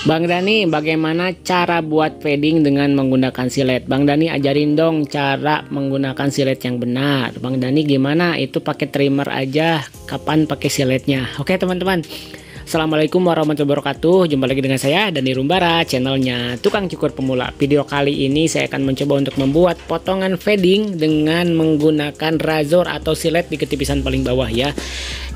Bang Dani, bagaimana cara buat fading dengan menggunakan silet? Bang Dani ajarin dong cara menggunakan silet yang benar. Bang Dani gimana? Itu pakai trimmer aja, kapan pakai siletnya? Oke teman-teman. Assalamualaikum warahmatullahi wabarakatuh. Jumpa lagi dengan saya Dani Rumbara, channelnya Tukang Cukur Pemula. Video kali ini saya akan mencoba untuk membuat potongan fading dengan menggunakan razor atau silet di ketipisan paling bawah ya.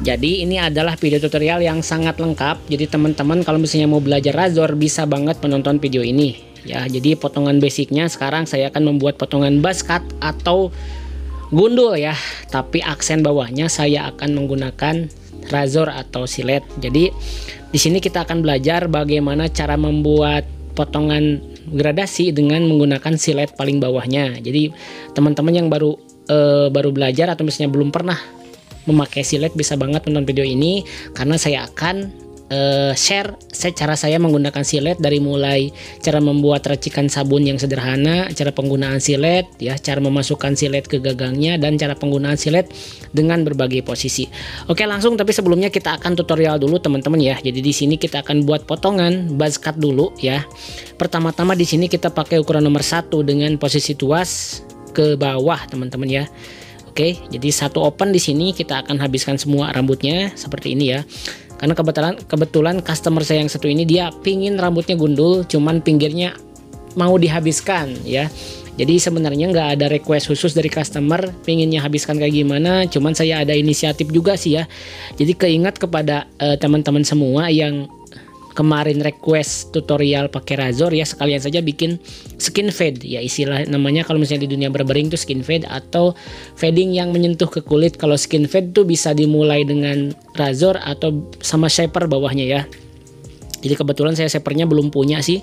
Jadi ini adalah video tutorial yang sangat lengkap. Jadi teman-teman kalau misalnya mau belajar razor bisa banget menonton video ini ya. Jadi potongan basicnya sekarang saya akan membuat potongan buzz cut atau gundul ya. Tapi aksen bawahnya saya akan menggunakan razor atau silet. Jadi di sini kita akan belajar bagaimana cara membuat potongan gradasi dengan menggunakan silet paling bawahnya. Jadi teman-teman yang baru belajar atau misalnya belum pernah memakai silet bisa banget menonton video ini, karena saya akan share cara saya menggunakan silet, dari mulai cara membuat racikan sabun yang sederhana, cara penggunaan silet ya, cara memasukkan silet ke gagangnya, dan cara penggunaan silet dengan berbagai posisi. Oke, langsung, tapi sebelumnya kita akan tutorial dulu teman-teman ya. Jadi di sini kita akan buat potongan buzz cut dulu ya. Pertama-tama di sini kita pakai ukuran nomor 1 dengan posisi tuas ke bawah teman-teman ya. Oke, jadi satu open di sini kita akan habiskan semua rambutnya seperti ini ya. Karena kebetulan customer saya yang satu ini dia pingin rambutnya gundul, cuman pinggirnya mau dihabiskan ya. Jadi sebenarnya nggak ada request khusus dari customer pinginnya habiskan kayak gimana, cuman saya ada inisiatif juga sih ya. Jadi keingat kepada teman-teman semua yang kemarin request tutorial pakai razor ya, sekalian saja bikin skin fade ya, istilah namanya kalau misalnya di dunia barbering tuh skin fade atau fading yang menyentuh ke kulit. Kalau skin fade tuh bisa dimulai dengan razor atau sama shaper bawahnya ya. Jadi kebetulan saya shapernya belum punya sih,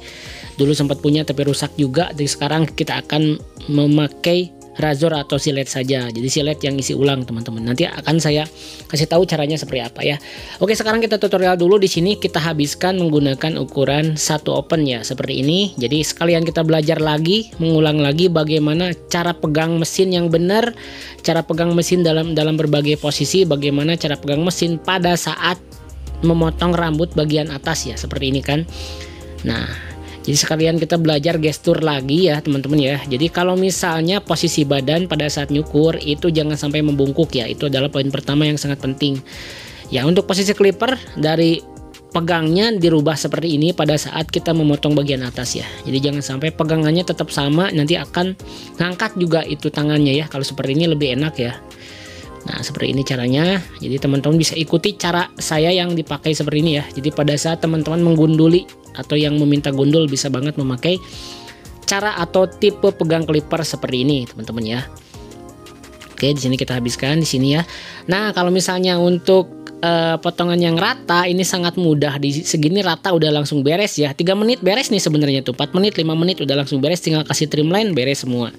dulu sempat punya tapi rusak juga. Jadi sekarang kita akan memakai razor atau silet saja. Jadi silet yang isi ulang teman-teman. Nanti akan saya kasih tahu caranya seperti apa ya. Oke, sekarang kita tutorial dulu. Di sini kita habiskan menggunakan ukuran 1 open ya, seperti ini. Jadi sekalian kita belajar lagi, mengulang lagi bagaimana cara pegang mesin yang benar, cara pegang mesin dalam berbagai posisi, bagaimana cara pegang mesin pada saat memotong rambut bagian atas ya, seperti ini kan. Nah, jadi sekalian kita belajar gestur lagi ya teman-teman ya. Jadi kalau misalnya posisi badan pada saat nyukur itu jangan sampai membungkuk ya. Itu adalah poin pertama yang sangat penting. Ya, untuk posisi clipper dari pegangnya dirubah seperti ini pada saat kita memotong bagian atas ya. Jadi jangan sampai pegangannya tetap sama, nanti akan ngangkat juga itu tangannya ya. Kalau seperti ini lebih enak ya. Nah, seperti ini caranya. Jadi teman-teman bisa ikuti cara saya yang dipakai seperti ini ya. Jadi pada saat teman-teman menggunduli atau yang meminta gundul bisa banget memakai cara atau tipe pegang clipper seperti ini teman-teman ya. Oke, di sini kita habiskan di sini ya. Nah, kalau misalnya untuk potongan yang rata ini sangat mudah. Di segini rata udah langsung beres ya. 3 menit beres nih sebenarnya tuh. 4 menit, 5 menit udah langsung beres, tinggal kasih trimline beres semua.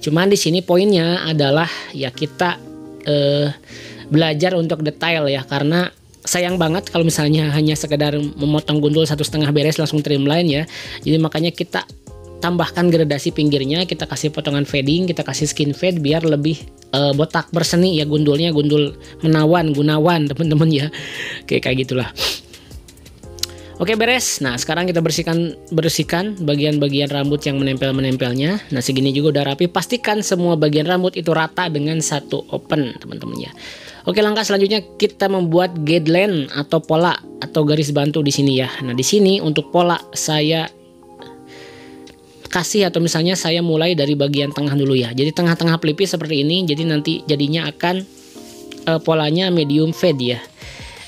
Cuman di sini poinnya adalah ya kita belajar untuk detail ya, karena sayang banget kalau misalnya hanya sekedar memotong gundul 1,5 beres langsung trimline ya. Jadi makanya kita tambahkan gradasi pinggirnya, kita kasih potongan fading, kita kasih skin fade biar lebih botak berseni ya gundulnya, gundul gunawan teman-teman ya. Oke, kayak gitulah. Oke, beres. Nah, sekarang kita bersihkan bagian-bagian rambut yang menempelnya. Nah, segini juga udah rapi. Pastikan semua bagian rambut itu rata dengan satu open, teman-teman ya. Oke, langkah selanjutnya kita membuat guideline atau pola atau garis bantu di sini ya. Nah, di sini untuk pola saya kasih atau misalnya saya mulai dari bagian tengah dulu ya. Jadi tengah-tengah pelipis seperti ini. Jadi nanti jadinya akan polanya medium fade ya.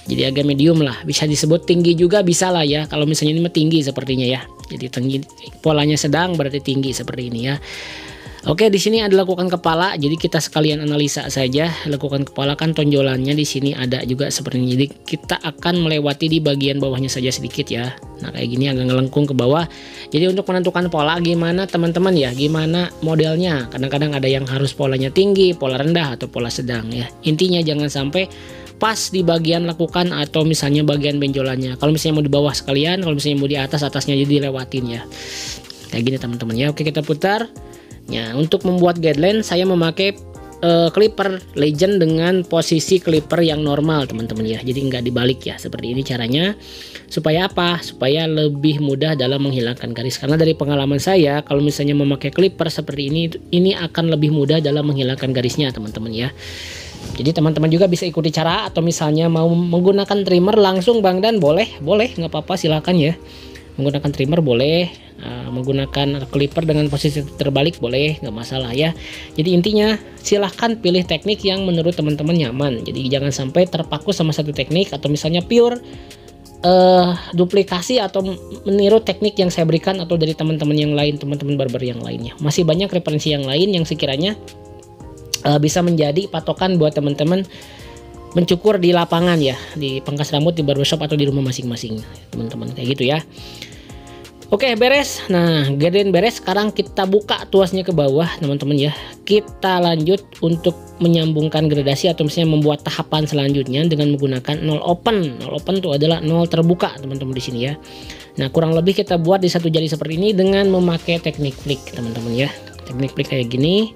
Jadi agak medium lah, bisa disebut tinggi juga bisa lah ya. Kalau misalnya ini mah tinggi sepertinya ya. Jadi tinggi, polanya sedang berarti tinggi seperti ini ya. Oke, di sini ada lakukan kepala. Jadi kita sekalian analisa saja. Lakukan kepala kan tonjolannya di sini ada juga seperti ini. Jadi kita akan melewati di bagian bawahnya saja sedikit ya. Nah, kayak gini agak ngelengkung ke bawah. Jadi untuk menentukan pola gimana teman-teman ya, gimana modelnya. Kadang-kadang ada yang harus polanya tinggi, pola rendah atau pola sedang ya. Intinya jangan sampai pas di bagian lakukan atau misalnya bagian benjolannya. Kalau misalnya mau di bawah sekalian, kalau misalnya mau di atasnya jadi dilewatin ya. Kayak gini teman-teman ya. Oke, kita putar. Ya, untuk membuat guideline saya memakai clipper legend dengan posisi clipper yang normal teman-teman ya. Jadi nggak dibalik ya. Seperti ini caranya. Supaya apa? Supaya lebih mudah dalam menghilangkan garis. Karena dari pengalaman saya kalau misalnya memakai clipper seperti ini akan lebih mudah dalam menghilangkan garisnya teman-teman ya. Jadi teman-teman juga bisa ikuti cara, atau misalnya mau menggunakan trimmer langsung Bang Dan boleh nggak apa-apa, silakan ya. Menggunakan trimmer boleh, menggunakan clipper dengan posisi terbalik boleh, nggak masalah ya. Jadi intinya silahkan pilih teknik yang menurut teman-teman nyaman. Jadi jangan sampai terpaku sama satu teknik, atau misalnya pure duplikasi atau meniru teknik yang saya berikan atau dari teman-teman yang lain, teman-teman barber yang lainnya. Masih banyak referensi yang lain yang sekiranya bisa menjadi patokan buat teman-teman mencukur di lapangan ya, di pangkas rambut, di barbershop atau di rumah masing-masing teman-teman, kayak gitu ya. Oke, beres. Nah, guideline beres. Sekarang kita buka tuasnya ke bawah teman-teman ya. Kita lanjut untuk menyambungkan gradasi atau misalnya membuat tahapan selanjutnya dengan menggunakan nol open. Nol open itu adalah nol terbuka teman-teman di sini ya. Nah, kurang lebih kita buat di satu jari seperti ini dengan memakai teknik flick teman-teman ya. Teknik flick kayak gini.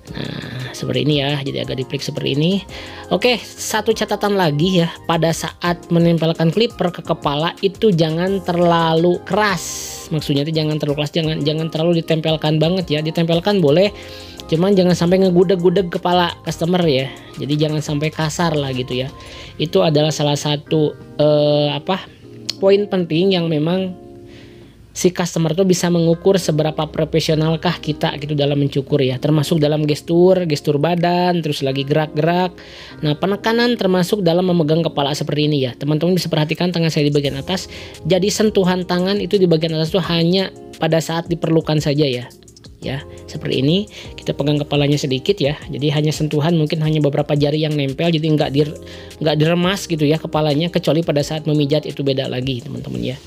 Nah, seperti ini ya, jadi agak diplik seperti ini. Oke, satu catatan lagi ya, pada saat menempelkan clipper ke kepala itu jangan terlalu keras. Maksudnya itu jangan terlalu keras, jangan terlalu ditempelkan banget ya. Ditempelkan boleh, cuman jangan sampai ngegudeg-gudeg kepala customer ya. Jadi jangan sampai kasar lah gitu ya. Itu adalah salah satu poin penting yang memang si customer tuh bisa mengukur seberapa profesionalkah kita gitu dalam mencukur ya, termasuk dalam gestur badan, terus lagi gerak-gerak. Nah, penekanan termasuk dalam memegang kepala seperti ini ya. Teman-teman bisa perhatikan tangan saya di bagian atas. Jadi sentuhan tangan itu di bagian atas tuh hanya pada saat diperlukan saja ya. Ya, seperti ini. Kita pegang kepalanya sedikit ya. Jadi hanya sentuhan, mungkin hanya beberapa jari yang nempel, jadi nggak diremas gitu ya kepalanya, kecuali pada saat memijat itu beda lagi teman-teman ya.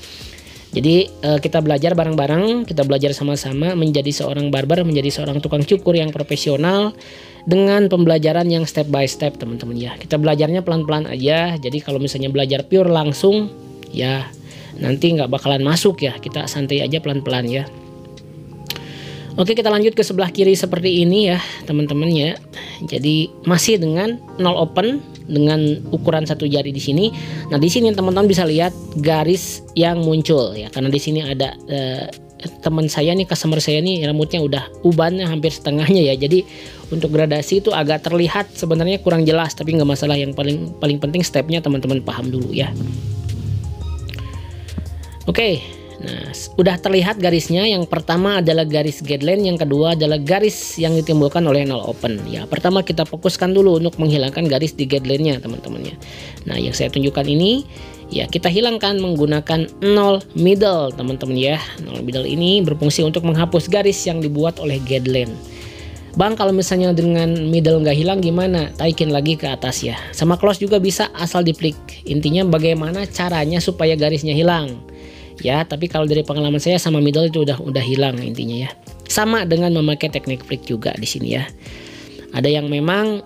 Jadi kita belajar bareng-bareng, kita belajar sama-sama menjadi seorang barber, menjadi seorang tukang cukur yang profesional dengan pembelajaran yang step by step teman-teman ya. Kita belajarnya pelan-pelan aja. Jadi kalau misalnya belajar pure langsung ya nanti nggak bakalan masuk ya. Kita santai aja pelan-pelan ya. Oke, kita lanjut ke sebelah kiri seperti ini ya teman-teman ya. Jadi masih dengan nol open dengan ukuran satu jari di sini. Nah, di sini teman-teman bisa lihat garis yang muncul ya, karena di sini ada teman saya nih, customer saya nih rambutnya udah ubannya hampir setengahnya ya. Jadi untuk gradasi itu agak terlihat sebenarnya kurang jelas, tapi nggak masalah. Yang paling penting stepnya teman-teman paham dulu ya. Oke. Nah, udah terlihat garisnya. Yang pertama adalah garis guideline, yang kedua adalah garis yang ditimbulkan oleh nol open. Ya, pertama kita fokuskan dulu untuk menghilangkan garis di guideline-nya, teman-teman ya. Nah, yang saya tunjukkan ini ya kita hilangkan menggunakan nol middle, teman-teman ya. Nol middle ini berfungsi untuk menghapus garis yang dibuat oleh guideline. Bang, kalau misalnya dengan middle nggak hilang gimana? Taikin lagi ke atas ya. Sama close juga bisa, asal diplik. Intinya bagaimana caranya supaya garisnya hilang. Ya, tapi kalau dari pengalaman saya sama middle itu udah hilang intinya ya. Sama dengan memakai teknik flick juga di sini ya. Ada yang memang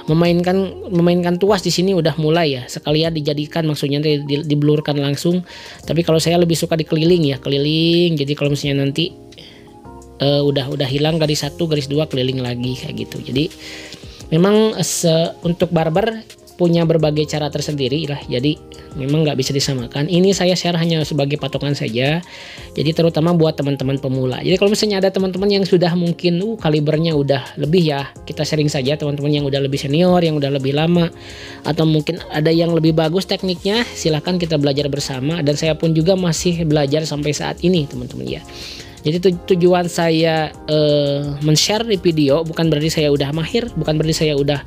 memainkan tuas di sini udah mulai ya. Sekalian dijadikan, maksudnya diblurkan langsung. Tapi kalau saya lebih suka dikeliling ya, keliling. Jadi kalau misalnya nanti udah hilang garis 1, garis 2, keliling lagi kayak gitu. Jadi memang untuk barber punya berbagai cara tersendiri lah, jadi memang nggak bisa disamakan. Ini saya share hanya sebagai patokan saja, jadi terutama buat teman-teman pemula. Jadi kalau misalnya ada teman-teman yang sudah mungkin kalibernya udah lebih ya, kita sharing saja. Teman-teman yang udah lebih senior, yang udah lebih lama, atau mungkin ada yang lebih bagus tekniknya, silahkan kita belajar bersama. Dan saya pun juga masih belajar sampai saat ini teman-teman ya. Jadi tujuan saya men-share di video bukan berarti saya udah mahir, bukan berarti saya udah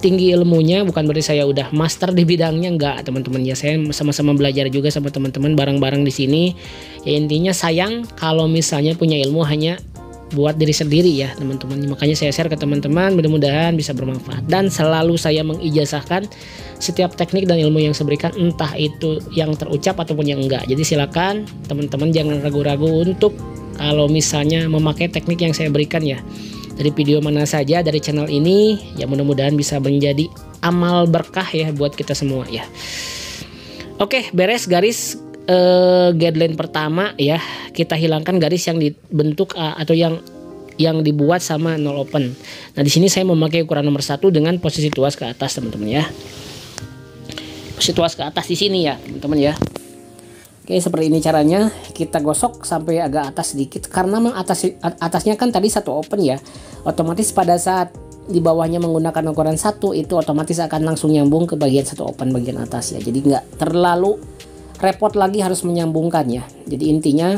tinggi ilmunya, bukan berarti saya udah master di bidangnya, enggak teman-teman ya. Saya sama-sama belajar juga sama teman-teman bareng-bareng di sini. Ya intinya sayang kalau misalnya punya ilmu hanya buat diri sendiri ya teman-teman. Makanya saya share ke teman-teman, mudah-mudahan bisa bermanfaat. Dan selalu saya mengijazahkan setiap teknik dan ilmu yang saya berikan, entah itu yang terucap ataupun yang enggak. Jadi silakan teman-teman jangan ragu-ragu untuk kalau misalnya memakai teknik yang saya berikan ya. Dari video mana saja dari channel ini, ya mudah-mudahan bisa menjadi amal berkah ya buat kita semua ya. Oke, beres garis guideline pertama ya. Kita hilangkan garis yang dibentuk atau yang yang dibuat sama nol open. Nah di sini saya memakai ukuran nomor 1 dengan posisi tuas ke atas teman-teman ya. Posisi tuas ke atas di sini ya teman-teman ya. Oke, seperti ini caranya. Kita gosok sampai agak atas sedikit karena memang atasnya kan tadi 1 open ya. Otomatis pada saat di bawahnya menggunakan ukuran 1 itu otomatis akan langsung nyambung ke bagian 1 open bagian atas ya. Jadi nggak terlalu repot lagi harus menyambungkan ya. Jadi intinya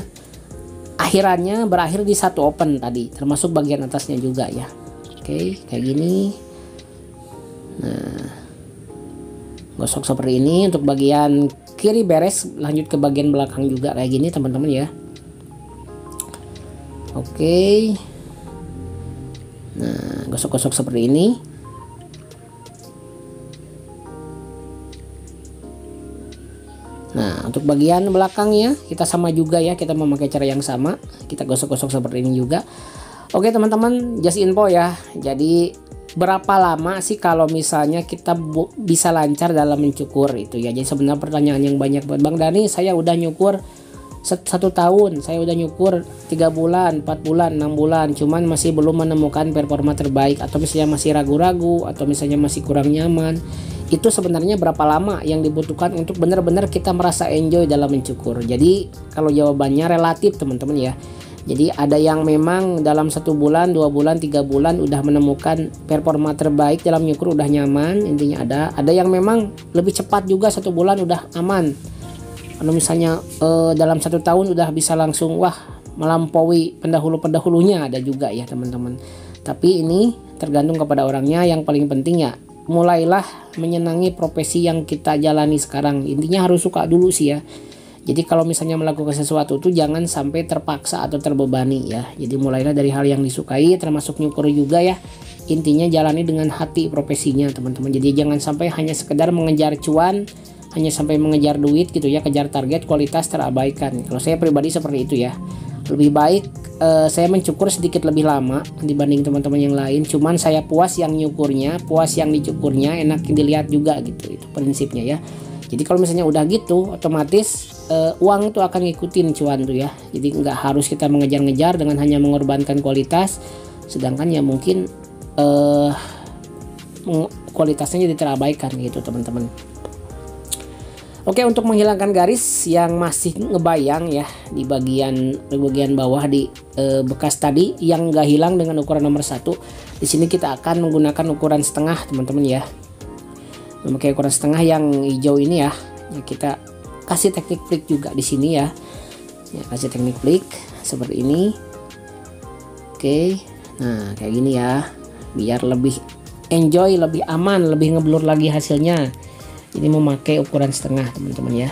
akhirannya berakhir di 1 open tadi, termasuk bagian atasnya juga ya. Oke, kayak gini. Nah, gosok seperti ini. Untuk bagian kiri beres, lanjut ke bagian belakang juga kayak gini teman-teman ya. Oke. Nah, gosok-gosok seperti ini. Nah, untuk bagian belakangnya kita sama juga ya, kita memakai cara yang sama. Kita gosok-gosok seperti ini juga. Oke teman-teman, just info ya. Jadi berapa lama sih kalau misalnya kita bisa lancar dalam mencukur itu ya. Jadi sebenarnya pertanyaan yang banyak buat Bang Dani, saya udah nyukur 1 tahun, saya udah nyukur 3 bulan, 4 bulan, 6 bulan, cuman masih belum menemukan performa terbaik, atau misalnya masih ragu-ragu, atau misalnya masih kurang nyaman. Itu sebenarnya berapa lama yang dibutuhkan untuk benar-benar kita merasa enjoy dalam mencukur. Jadi kalau jawabannya relatif teman-teman ya. Jadi ada yang memang dalam 1 bulan, 2 bulan, 3 bulan udah menemukan performa terbaik dalam nyukur, udah nyaman. Intinya ada yang memang lebih cepat juga, 1 bulan udah aman. Kalau misalnya dalam 1 tahun udah bisa langsung wah melampaui pendahulunya, ada juga ya teman-teman. Tapi ini tergantung kepada orangnya. Yang paling penting ya mulailah menyenangi profesi yang kita jalani sekarang. Intinya harus suka dulu sih ya. Jadi kalau misalnya melakukan sesuatu tuh jangan sampai terpaksa atau terbebani ya. Jadi mulailah dari hal yang disukai, termasuk nyukur juga ya. Intinya jalani dengan hati profesinya teman-teman. Jadi jangan sampai hanya sekedar mengejar cuan, hanya sampai mengejar duit gitu ya, kejar target, kualitas terabaikan. Kalau saya pribadi seperti itu ya. Lebih baik saya mencukur sedikit lebih lama dibanding teman-teman yang lain. Cuman saya puas yang nyukurnya, puas yang dicukurnya, enak dilihat juga gitu. Itu prinsipnya ya. Jadi kalau misalnya udah gitu, otomatis uang tuh akan ngikutin cuan tuh ya. Jadi nggak harus kita mengejar-ngejar dengan hanya mengorbankan kualitas. Sedangkan ya mungkin kualitasnya jadi terabaikan gitu teman-teman. Oke, untuk menghilangkan garis yang masih ngebayang ya di bagian bawah di bekas tadi yang nggak hilang dengan ukuran nomor 1, di sini kita akan menggunakan ukuran setengah teman-teman ya. Memakai ukuran setengah yang hijau ini ya. Kita kasih teknik flick juga di sini ya. Kasih teknik flick seperti ini. Oke, nah kayak gini ya, biar lebih enjoy, lebih aman, lebih ngeblur lagi hasilnya. Ini memakai ukuran setengah teman-teman ya.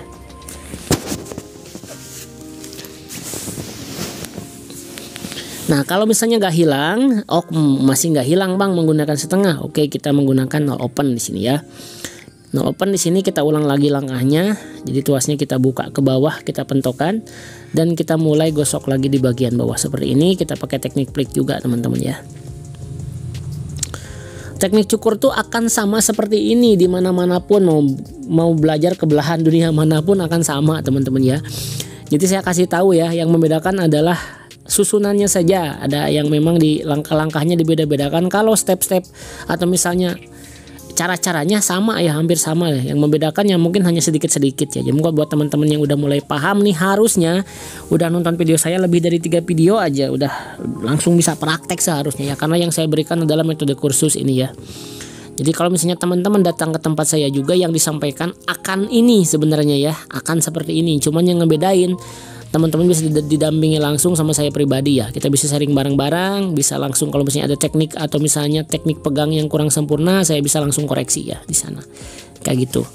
Nah kalau misalnya nggak hilang, masih nggak hilang bang menggunakan setengah. Oke, kita menggunakan nol open di sini ya. Nol open di sini kita ulang lagi langkahnya. Jadi tuasnya kita buka ke bawah, kita pentokan, dan kita mulai gosok lagi di bagian bawah seperti ini. Kita pakai teknik flick juga teman-teman ya. Teknik cukur tuh akan sama seperti ini di mana-mana pun, mau belajar ke belahan dunia manapun akan sama teman-teman ya. Jadi saya kasih tahu ya, yang membedakan adalah susunannya saja. Ada yang memang di langkah-langkahnya dibeda-bedakan. Kalau step-step atau misalnya cara-caranya sama ya, hampir sama ya. Yang membedakannya mungkin hanya sedikit-sedikit ya. Jadi buat teman-teman yang udah mulai paham nih, harusnya udah nonton video saya lebih dari 3 video aja udah langsung bisa praktek seharusnya ya. Karena yang saya berikan adalah metode kursus ini ya. Jadi kalau misalnya teman-teman datang ke tempat saya juga, yang disampaikan akan ini sebenarnya ya, akan seperti ini. Cuman yang ngebedain, teman-teman bisa didampingi langsung sama saya pribadi ya. Kita bisa sharing bareng-bareng, bisa langsung kalau misalnya ada teknik atau misalnya teknik pegang yang kurang sempurna, saya bisa langsung koreksi ya di sana. Kayak gitu.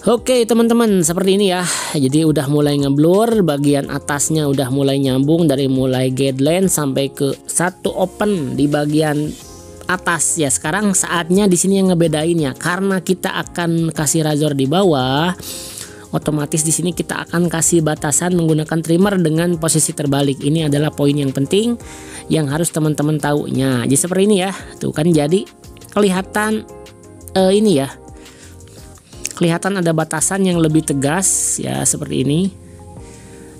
Oke teman-teman, seperti ini ya. Jadi udah mulai ngeblur, bagian atasnya udah mulai nyambung dari mulai guideline sampai ke 1 open di bagian atas ya. Sekarang saatnya di sini yang ngebedain ya, karena kita akan kasih razor di bawah. Otomatis di sini kita akan kasih batasan menggunakan trimmer dengan posisi terbalik. Ini adalah poin yang penting yang harus teman-teman tahunya. Jadi seperti ini ya. Tuh kan jadi kelihatan ini ya. Kelihatan ada batasan yang lebih tegas ya, seperti ini.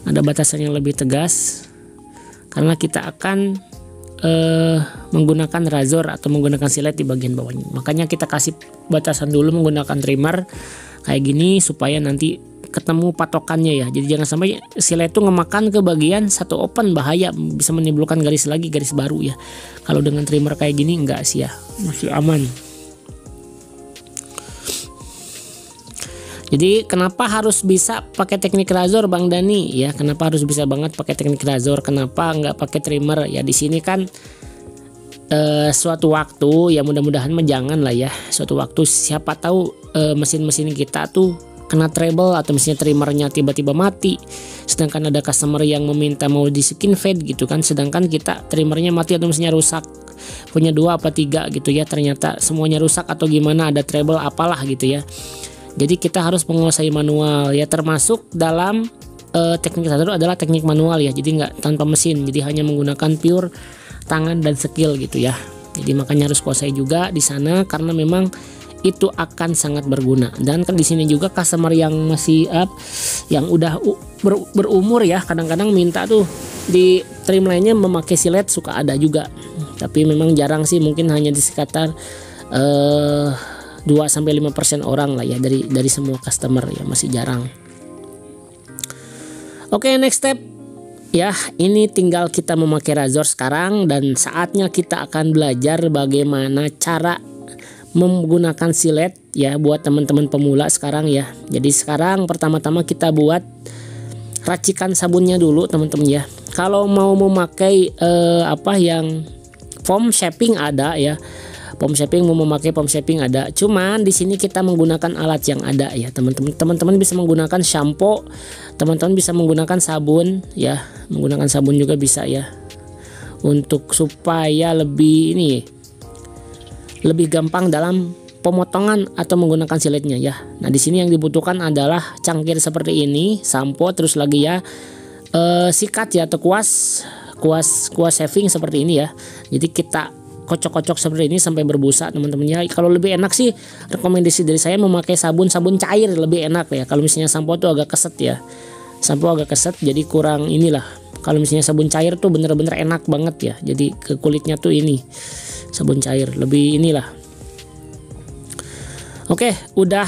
Ada batasan yang lebih tegas. karena kita akan menggunakan razor atau menggunakan silet di bagian bawahnya. Makanya kita kasih batasan dulu menggunakan trimmer kayak gini supaya nanti ketemu patokannya ya. Jadi jangan sampai silet itu ngemakan ke bagian satu open, bahaya, bisa menimbulkan garis lagi, garis baru ya. Kalau dengan trimmer kayak gini enggak sih ya, masih aman. Jadi kenapa harus bisa pakai teknik razor Bang Dani ya? Kenapa harus bisa banget pakai teknik razor? Kenapa nggak pakai trimmer? Ya di sini kan suatu waktu ya, mudah-mudahan jangan lah ya. Suatu waktu siapa tahu mesin-mesin kita tuh kena trouble atau mesinnya trimmernya tiba-tiba mati. Sedangkan ada customer yang meminta mau di skin fade gitu kan. Sedangkan kita trimmernya mati atau mesinnya rusak. Punya 2 apa 3 gitu ya. Ternyata semuanya rusak atau gimana, ada trouble apalah gitu ya. Jadi kita harus menguasai manual ya, termasuk dalam teknik razor adalah teknik manual ya. Jadi nggak tanpa mesin, jadi hanya menggunakan pure tangan dan skill gitu ya. Jadi makanya harus kuasai juga di sana karena memang itu akan sangat berguna. Dan kan di sini juga customer yang masih yang udah berumur ya, kadang-kadang minta tuh di trim lainnya memakai silet, suka ada juga. Tapi memang jarang sih, mungkin hanya di sekitar 2-5% orang lah ya dari semua customer ya, masih jarang. Oke, next step ya, ini tinggal kita memakai razor sekarang dan saatnya kita akan belajar bagaimana cara menggunakan silet ya buat teman-teman pemula sekarang ya. Jadi sekarang pertama-tama kita buat racikan sabunnya dulu teman-teman ya. Kalau mau memakai yang foam shaping ada ya. Foam shaping, mau memakai foam shaping ada. Cuman di sini kita menggunakan alat yang ada ya, teman-teman. Teman-teman bisa menggunakan shampoo, teman-teman bisa menggunakan sabun ya. Menggunakan sabun juga bisa ya. Untuk supaya lebih gampang dalam pemotongan atau menggunakan siletnya ya. Nah, di sini yang dibutuhkan adalah cangkir seperti ini, sampo, terus lagi ya sikat ya atau kuas shaving seperti ini ya. Jadi kita kocok-kocok seperti ini sampai berbusa teman-teman ya. Kalau lebih enak sih rekomendasi dari saya memakai sabun cair, lebih enak ya. Kalau misalnya sampo tuh agak keset ya. Sampo agak keset jadi kurang inilah. Kalau misalnya sabun cair tuh bener-bener enak banget ya. Jadi ke kulitnya tuh ini sabun cair lebih inilah. Oke, udah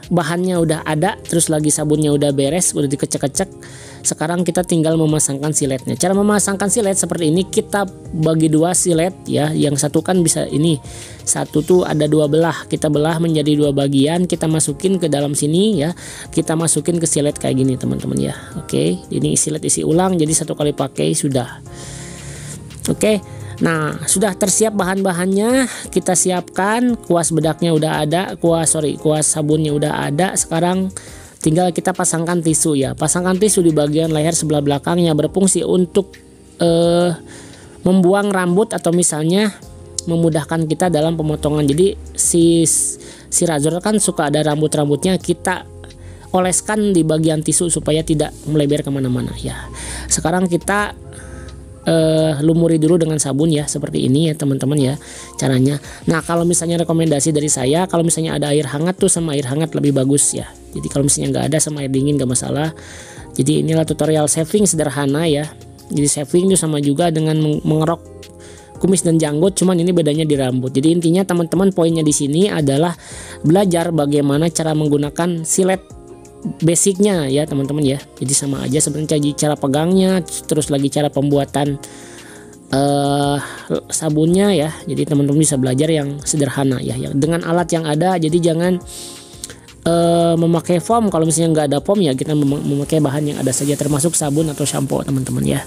bahannya udah ada, terus lagi sabunnya udah beres, udah dikecek-kecek. Sekarang kita tinggal memasangkan siletnya. Cara memasangkan silet seperti ini, kita bagi 2 silet ya. Yang satu kan bisa ini, satu tuh ada 2 belah, kita belah menjadi 2 bagian, kita masukin ke dalam sini ya. Kita masukin ke silet kayak gini teman-teman ya. Oke, ini silet isi ulang, jadi 1 kali pakai sudah. Oke. Nah, sudah tersiap bahan-bahannya, kita siapkan, kuas bedaknya udah ada, kuas sabunnya udah ada. Sekarang tinggal kita pasangkan tisu ya. Pasangkan tisu di bagian leher sebelah belakangnya, berfungsi untuk membuang rambut atau misalnya memudahkan kita dalam pemotongan. Jadi si razor kan suka ada rambut-rambutnya, kita oleskan di bagian tisu supaya tidak melebar kemana-mana ya. Sekarang kita lumuri dulu dengan sabun ya, seperti ini ya teman-teman ya caranya. Nah, kalau misalnya rekomendasi dari saya, kalau misalnya ada air hangat tuh sama air hangat lebih bagus ya. Jadi kalau misalnya nggak ada sama air dingin nggak masalah. Jadi inilah tutorial shaving sederhana ya. Jadi shaving itu sama juga dengan mengerok kumis dan janggut, cuman ini bedanya di rambut. Jadi intinya teman-teman, poinnya di sini adalah belajar bagaimana cara menggunakan silet basicnya ya teman-teman ya. Jadi sama aja sebenarnya cara pegangnya, terus lagi cara pembuatan sabunnya ya. Jadi teman-teman bisa belajar yang sederhana ya, dengan alat yang ada. Jadi jangan memakai foam. Kalau misalnya nggak ada foam ya kita memakai bahan yang ada saja, termasuk sabun atau shampoo teman-teman ya.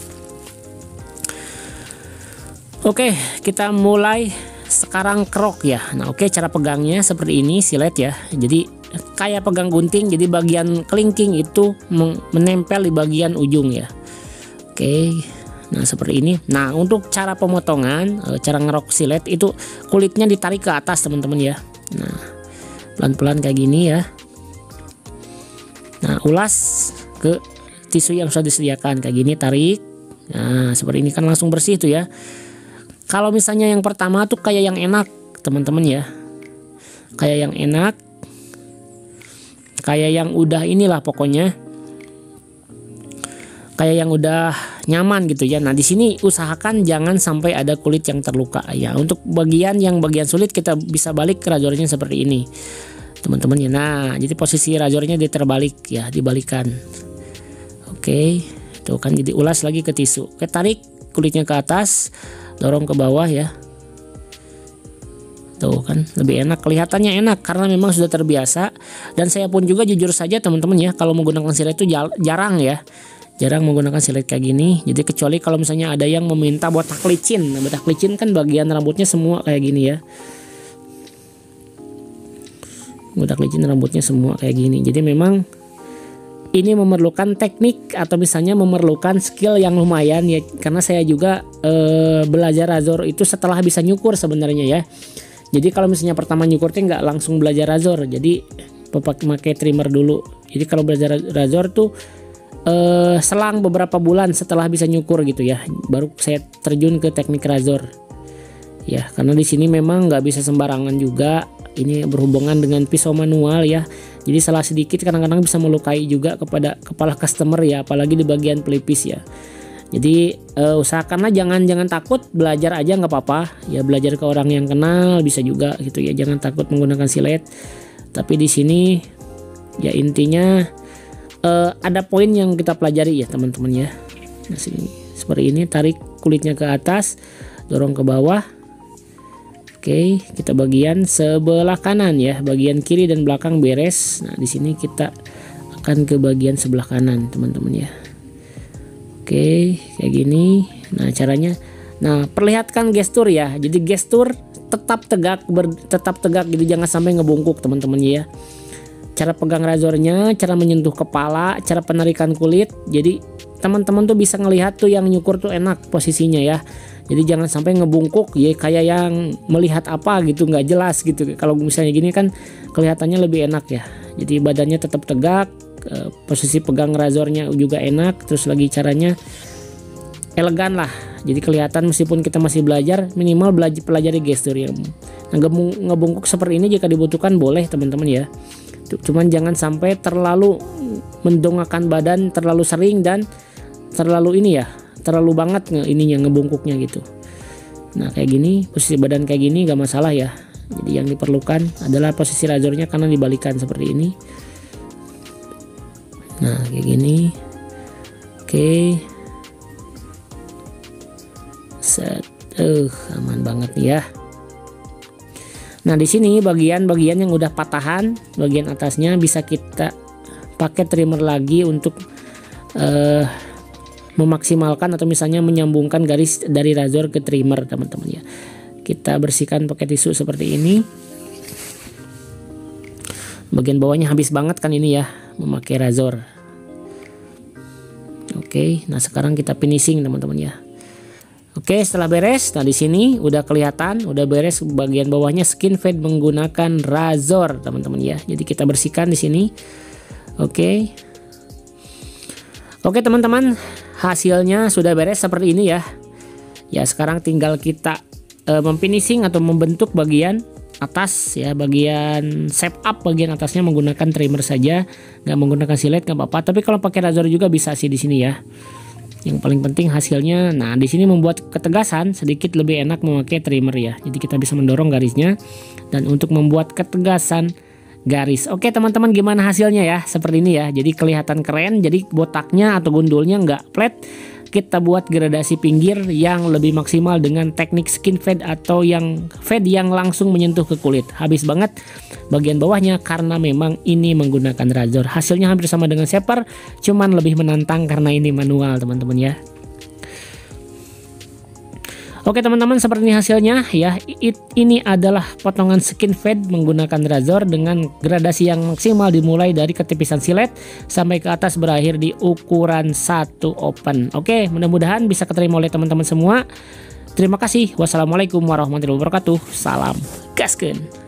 Oke, kita mulai sekarang kerok ya. Nah, oke, cara pegangnya seperti ini silet ya. Jadi kayak pegang gunting, jadi bagian kelingking itu menempel di bagian ujung ya. Oke, nah seperti ini. Nah, untuk cara pemotongan, cara ngerok silet itu kulitnya ditarik ke atas teman-teman ya. Nah, pelan-pelan kayak gini ya. Nah, ulas ke tisu yang sudah disediakan kayak gini, tarik. Nah, seperti ini kan langsung bersih tuh ya. Kalau misalnya yang pertama tuh kayak yang enak teman-teman ya, kayak yang enak, kayak yang udah inilah pokoknya. kayak yang udah nyaman gitu ya. Nah di sini usahakan jangan sampai ada kulit yang terluka ya. Untuk bagian sulit kita bisa balik razornya seperti ini teman-teman ya. Nah jadi posisi razornya diterbalik ya, dibalikan. Oke, tuh kan, jadi ulas lagi ke tisu. Oke, tarik kulitnya ke atas, dorong ke bawah ya. Tuh kan lebih enak, kelihatannya enak karena memang sudah terbiasa. Dan saya pun juga jujur saja teman-teman ya, kalau menggunakan silet itu jarang menggunakan silet kayak gini. Jadi kecuali kalau misalnya ada yang meminta botak licin. Nah, botak licin kan bagian rambutnya semua kayak gini ya. Botak licin rambutnya semua kayak gini. Jadi memang ini memerlukan teknik atau misalnya memerlukan skill yang lumayan ya. Karena saya juga belajar razor itu setelah bisa nyukur sebenarnya ya. Jadi kalau misalnya pertama nyukurnya nggak langsung belajar razor, jadi pakai trimmer dulu. Jadi kalau belajar razor tuh selang beberapa bulan setelah bisa nyukur gitu ya, baru saya terjun ke teknik razor. Ya, karena di sini memang nggak bisa sembarangan juga. Ini berhubungan dengan pisau manual ya. Jadi salah sedikit kadang-kadang bisa melukai juga kepada kepala customer ya, apalagi di bagian pelipis ya. Jadi usahakanlah jangan takut, belajar aja nggak apa-apa ya, belajar ke orang yang kenal bisa juga gitu ya, jangan takut menggunakan silet. Tapi di sini ya intinya ada poin yang kita pelajari ya teman-teman ya. Nah sini seperti ini, tarik kulitnya ke atas, dorong ke bawah. Oke, kita bagian sebelah kanan ya, bagian kiri dan belakang beres. Nah di sini kita akan ke bagian sebelah kanan teman-teman ya. Oke, kayak gini. Nah caranya, nah perlihatkan gestur ya. Jadi gestur tetap tegak, jadi jangan sampai ngebungkuk teman-teman ya. Cara pegang razornya, cara menyentuh kepala, cara penarikan kulit. Jadi teman-teman tuh bisa ngelihat tuh yang nyukur tuh enak posisinya ya. Jadi jangan sampai ngebungkuk ya, kayak yang melihat apa gitu, nggak jelas gitu. Kalau misalnya gini kan kelihatannya lebih enak ya. Jadi badannya tetap tegak, posisi pegang razornya juga enak, terus lagi caranya elegan lah. Jadi kelihatan meskipun kita masih belajar, minimal pelajari gestur ya. Nah, ngebungkuk seperti ini jika dibutuhkan boleh teman-teman ya. Cuman jangan sampai terlalu mendongakkan badan terlalu sering dan terlalu ini ya, terlalu banget ininya ngebungkuknya gitu. Nah kayak gini, posisi badan kayak gini gak masalah ya. Jadi yang diperlukan adalah posisi razornya kanan dibalikan seperti ini. Nah kayak gini. Oke. Set. Aman banget nih ya. Nah di sini bagian-bagian yang udah patahan, bagian atasnya bisa kita pakai trimmer lagi untuk memaksimalkan atau misalnya menyambungkan garis dari razor ke trimmer teman-teman ya. Kita bersihkan pakai tisu seperti ini. Bagian bawahnya habis banget kan ini ya, memakai razor. Oke, nah sekarang kita finishing teman-teman ya. Oke, setelah beres, nah di sini udah kelihatan, udah beres bagian bawahnya skin fade menggunakan razor teman-teman ya. Jadi kita bersihkan di sini. Oke. Oke teman-teman, hasilnya sudah beres seperti ini ya. Ya sekarang tinggal kita memfinishing atau membentuk bagian atas ya, bagian shape up bagian atasnya menggunakan trimmer saja, nggak menggunakan silet nggak apa-apa. Tapi kalau pakai razor juga bisa sih di sini ya. Yang paling penting hasilnya. Nah di sini membuat ketegasan sedikit lebih enak memakai trimmer ya. Jadi kita bisa mendorong garisnya dan untuk membuat ketegasan garis. Oke teman-teman, gimana hasilnya ya? Seperti ini ya. Jadi kelihatan keren. Jadi botaknya atau gundulnya nggak flat. Kita buat gradasi pinggir yang lebih maksimal dengan teknik skin fade atau yang fade yang langsung menyentuh ke kulit. Habis banget bagian bawahnya karena memang ini menggunakan razor. Hasilnya hampir sama dengan shaper, cuman lebih menantang karena ini manual teman-teman ya. Oke teman-teman, seperti ini hasilnya ya. Ini adalah potongan skin fade menggunakan razor dengan gradasi yang maksimal dimulai dari ketipisan silet sampai ke atas berakhir di ukuran 1 open. Oke, mudah-mudahan bisa keterima oleh teman-teman semua. Terima kasih. Wassalamualaikum warahmatullahi wabarakatuh. Salam gaskeun.